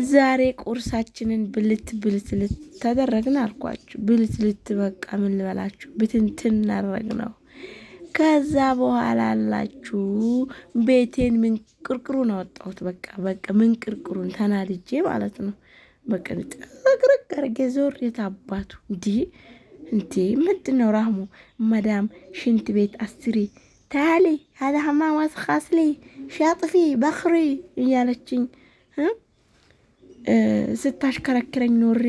ዛሬ ቁርሳችንን ብልት ተደረግን አልኳችሁ። ብልት በቃ ምን ልበላችሁ ብትንትን አደረግነው። ከዛ በኋላ አላችሁ ቤቴን ምን ቅርቅሩን አወጣሁት። በቃ ምን ቅርቅሩን ተናድጄ ማለት ነው። በቃ ጥቅርቅ አድርጌ ዞር የታባቱ እንዴ ምንድነው ራህሙ መዳም ሽንት ቤት አስሪ ታሊ هذا حمام واسخاسلي ሻጥፊ በኽሪ እያለችኝ ስታሽከረክረኝ ኖሬ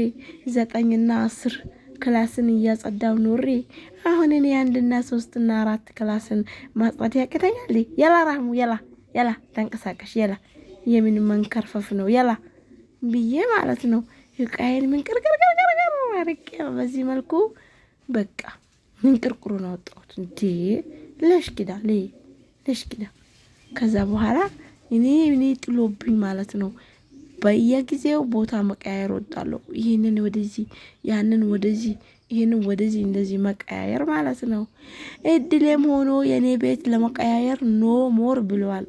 9 እና 10 ክላስን እያጸዳው ኖሬ አሁን እኔ 1 እና 3 እና 4 ክላስን ማጽዳት ያቅተኛል። የላ ራህሙ የላ ተንቀሳቀሽ የላ የምን መንከርፈፍ ነው የላ ብዬ ማለት ነው። ይቃየን ምን ቅርቅር አርቄ በዚህ መልኩ በቃ ምን ቅርቅሩን አወጣሁት። እንዴ ለሽኪዳ ከዛ በኋላ እኔ ጥሎብኝ ማለት ነው። በየጊዜው ቦታ መቀያየር ወጣለሁ። ይሄንን ወደዚህ ያንን ወደዚህ ይሄንን ወደዚህ እንደዚህ መቀያየር ማለት ነው። እድሌም ሆኖ የኔ ቤት ለመቀያየር ኖ ሞር ብለዋል።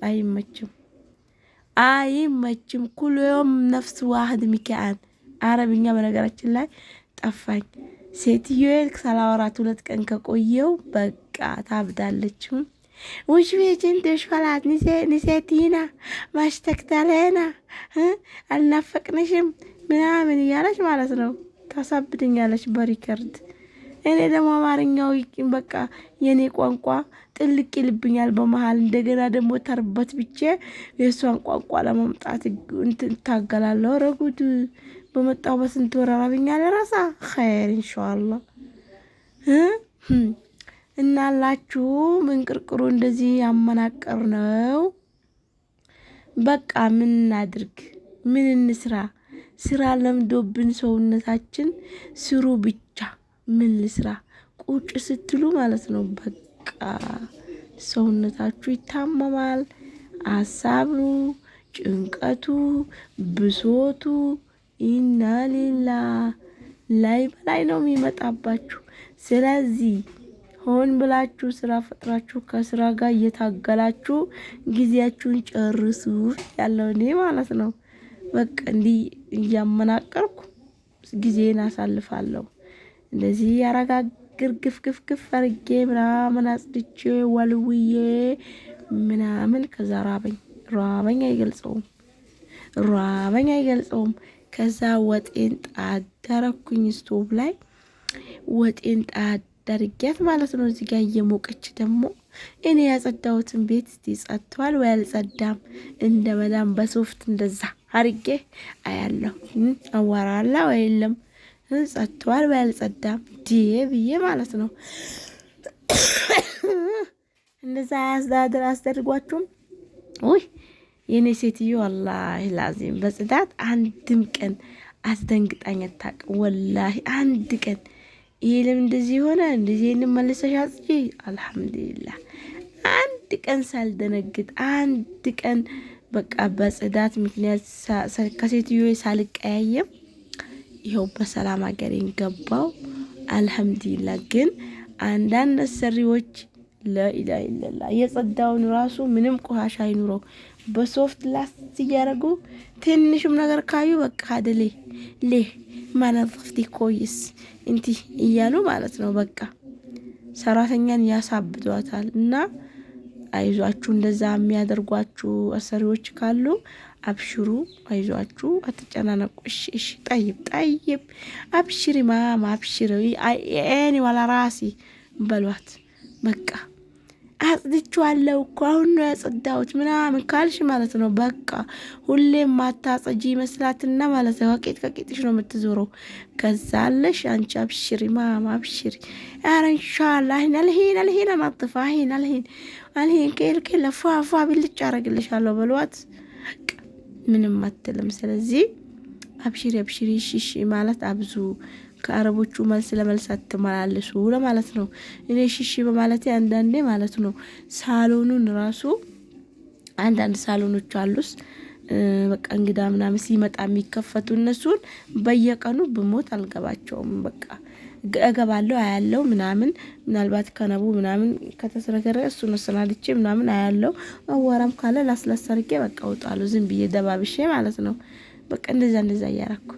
አይመችም ኩሎም ነፍስ ዋህድ ሚካአን አረብኛ በነገራችን ላይ ጠፋኝ። ሴትዮዬ ሳላወራት 2 ቀን ከቆየው በቃ ታብዳለች። وش بيك انت وش فلات نسيتينا ما اشتقت علينا አልናፈቅንሽም ምናምን እያለች ማለት ነው ታሳብደኛለች በሪከርድ። እኔ ደግሞ አማርኛው በቃ የኔ ቋንቋ ጥልቅ ይልብኛል በመሃል። እንደገና ደግሞ ተርበት ብቻ የሷን ቋንቋ ለማምጣት ታገላለሁ። ረጉድ በመጣው በስንት ወር አረብኛ ለራሳ ኸይር ኢንሻአላህ እናላችሁ ምን ቅርቅሩ እንደዚህ ያመናቀር ነው። በቃ ምን እናድርግ ምን እንስራ? ስራ ለምዶብን ሰውነታችን ስሩ ብቻ ምን ልስራ ቁጭ ስትሉ ማለት ነው። በቃ ሰውነታችሁ ይታመማል። ሀሳቡ ጭንቀቱ ብሶቱ ኢናሊላ ላይ በላይ ነው የሚመጣባችሁ። ስለዚህ ሆን ብላችሁ ስራ ፈጥራችሁ ከስራ ጋር እየታገላችሁ ጊዜያችሁን ጨርሱ ያለው እኔ ማለት ነው። በቃ እንዲህ እያመናቀርኩ ጊዜን አሳልፋለሁ። እንደዚህ ያረጋግር ግፍግፍ አርጌ ምናምን አጽድቼ ወልውዬ ምናምን ከዛ ራበኝ አይገልጸውም። ከዛ ወጤን ጣዳረኩኝ ስቶቭ ላይ ወጤን ጣዳርጊያት ማለት ነው። እዚህ ጋር እየሞቀች ደግሞ እኔ ያጸዳሁትን ቤት እስቲ ጸጥቷል ወይ አልጸዳም እንደ መዳም በሶፍት እንደዛ አርጌ አያለሁ። አዋራላ ወይ የለም ጸጥቷል ወይ አልጸዳም ብዬ ማለት ነው። እንደዛ አስደርጓችሁም ወይ የኔ ሴትዮ ወላሂ ላዚም በጽዳት አንድም ቀን አስደንግጣኝ አታውቅም። ወላሂ አንድ ቀን ይሄ ለምን እንደዚህ ሆነ እንደዚህ እንመለሰሽ አጽጂ አልহামዱሊላህ አንድ ቀን ሳልደነግጥ አንድ ቀን በቃ በጽዳት ምክንያት ከሴትዮዬ ሳልቀያየም ይሄው በሰላም አገሬን ገባው አልহামዱሊላህ። ግን አንዳንድ ሰሪዎች ለኢላህ ኢላላ የጸዳውን ራሱ ምንም ቆሻሻ አይኑረው በሶፍት ላስት እያረጉ ትንሽም ነገር ካዩ በቃ አደለ ማነፍቲ ኮይስ እንት እያሉ ማለት ነው። በቃ ሰራተኛን ያሳብዷታል። እና አይዟችሁ እንደዛ የሚያደርጓችሁ አሰሪዎች ካሉ አብሽሩ፣ አይዟችሁ፣ አትጨናነቁ። እሺ ጠይብ አብሽሪ ማማ አብሽሪ አይኔ ወላ ራሲ በሏት። በቃ አጽድቼዋለሁ እኮ አሁን ነው ያጸዳሁት ምናምን ካልሽ ማለት ነው። በቃ ሁሌም ማታጸጂ መስላትና ማለት ነው ከቂጥሽ ነው የምትዞረው። ከዛለሽ አንቺ አብሽሪ ማማ አብሽሪ። ኧረ ኢንሻአላህ አልሄን ማጥፋ አልሄን ከልከለ ፏፏ ብልጭ አረግልሻለሁ በሏት። ምንም አትልም። ስለዚህ አብሽሪ እሺ ማለት አብዙ ከአረቦቹ መልስ ለመልስ አትመላለሱ ለማለት ነው። እኔ እሺ በማለቴ አንዳንዴ ማለት ነው ሳሎኑን ራሱ አንዳንድ ሳሎኖች አሉስ በቃ እንግዳ ምናምን ሲመጣ የሚከፈቱ እነሱን በየቀኑ ብሞት አልገባቸውም። በቃ እገባለሁ አያለው ምናልባት ከነቡ ምናምን ከተሰረገረ እሱን ሰናድቼ ምናምን አያለው። አዋራም ካለ ላስላሳርቄ በቃ ወጣለሁ ዝም ብዬ ደባብሼ ማለት ነው። በቃ እንደዛ እያረኩ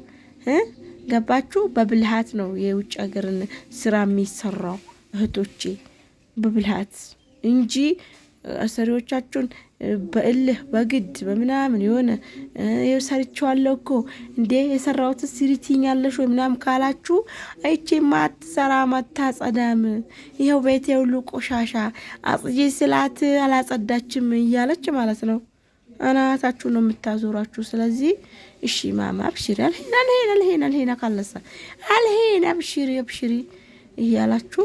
ገባችሁ? በብልሃት ነው የውጭ ሀገርን ስራ የሚሰራው እህቶቼ፣ በብልሃት እንጂ አሰሪዎቻችሁን በእልህ በግድ በምናምን የሆነ ሰርቼዋለሁ እኮ እንዴ የሰራሁት ሲሪቲኛለሽ ወይ ምናምን ካላችሁ አይቼማ አትሰራም አታጸዳም፣ ይኸው ቤቴ ሁሉ ቆሻሻ አጽጂ ስላት አላጸዳችም እያለች ማለት ነው። አናታችሁ ነው የምታዞራችሁ። ስለዚህ እሺ ማማ አብሽሪ አልሄና ካለሳ አልሄና አብሽሪ እያላችሁ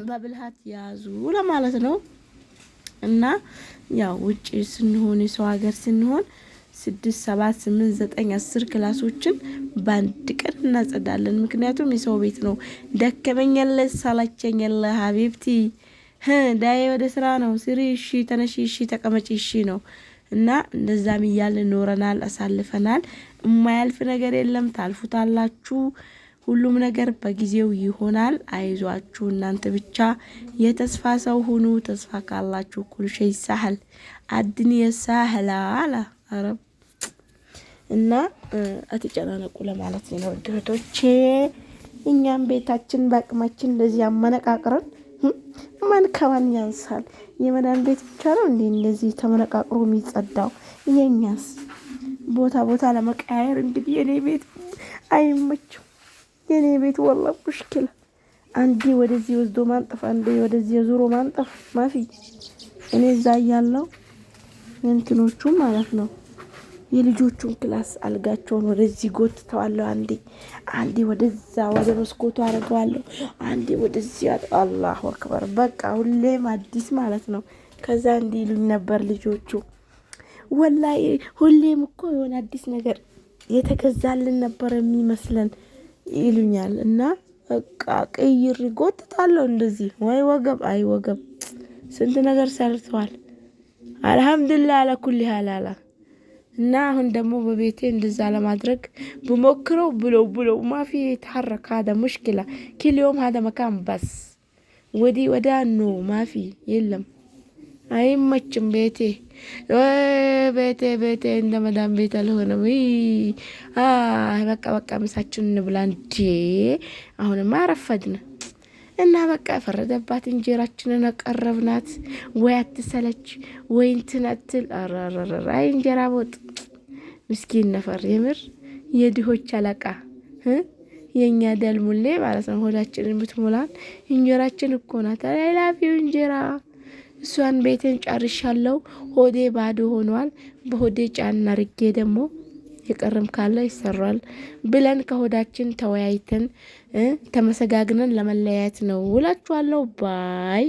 በብልሃት ያዙ ለማለት ነው። እና ያው ውጪ ስንሆን የሰው ሀገር ስንሆን 6 7 8 9 10 ክላሶችን በአንድ ቀን እናጸዳለን። ምክንያቱም የሰው ቤት ነው። ደከመኛለ ሳላቸኛለ ሀቢብቲ ዳይ ወደ ስራ ነው ስሪ እሺ ተነሺ እሺ ተቀመጪ እሺ ነው። እና እንደዛም እያልን ኖረናል አሳልፈናል። የማያልፍ ነገር የለም፣ ታልፉታላችሁ። ሁሉም ነገር በጊዜው ይሆናል። አይዟችሁ፣ እናንተ ብቻ የተስፋ ሰው ሁኑ። ተስፋ ካላችሁ ኩል ሸይ ሳህል አድንየ ሳህላ አላ አረብ እና አትጨናነቁ ለማለት ነው እህቶቼ። እኛም ቤታችን በአቅማችን እንደዚህ አመነቃቅረን ማን ከማን ያንሳል? የመዳን ቤት ብቻ ነው እንዴ እንደዚህ ተመነቃቅሮ የሚጸዳው? የኛስ ቦታ ለመቀያየር እንግዲህ የኔ ቤት አይመችም። የኔ ቤት ወላሂ ሙሽኪላ፣ አንዴ ወደዚህ ወስዶ ማንጠፍ፣ አንዴ ወደዚህ ዙሮ ማንጠፍ ማፊ። እኔ እዛ ያለው እንትኖቹ ማለት ነው የልጆቹን ክላስ አልጋቸውን ወደዚህ ጎትተዋለሁ፣ አንዴ ወደዛ ወደ መስኮቱ አደርገዋለሁ፣ አንዴ ወደዚህ። አላሁ አክበር። በቃ ሁሌም አዲስ ማለት ነው። ከዛ እንዲህ ይሉኝ ነበር ልጆቹ፣ ወላሂ ሁሌም እኮ የሆነ አዲስ ነገር የተገዛልን ነበር የሚመስለን ይሉኛል። እና በቃ ቀይር ጎትታለሁ እንደዚህ። ወይ ወገብ አይ ወገብ ስንት ነገር ሰርተዋል። አልহামዱሊላህ አለኩል ሐላላ። እና አሁን ደግሞ በቤቴ እንደዛ ለማድረግ ብሞክረው ብለው ማፊ ተሐረከ هذا مشكلة كل يوم هذا مكان بس ወዲ ወዳኑ ማፊ የለም። አይመችም ቤቴ እንደመዳም ቤት አልሆነም። በቃ ምሳችን እንብላ እንዴ! አሁንማ አረፈድን እና በቃ ፈረደባት። እንጀራችንን አቀረብናት። ወይ አትሰለች ወይ እንትን አትል። አይ እንጀራ ወጥ ምስኪን ነፈር፣ የምር የድሆች አለቃ የኛ ደልሙሌ ማለት ነው። ሆዳችንን የምትሞላን እንጀራችን እኮ ናት። አይ ላፊው እንጀራ። እሷን ቤቴን ጨርሻለሁ። ሆዴ ባዶ ሆኗል። በሆዴ ጫና አርጌ ደግሞ የቀረም ካለ ይሰራል ብለን ከሆዳችን ተወያይተን ተመሰጋግነን ለመለያየት ነው። ውላችኋለሁ። ባይ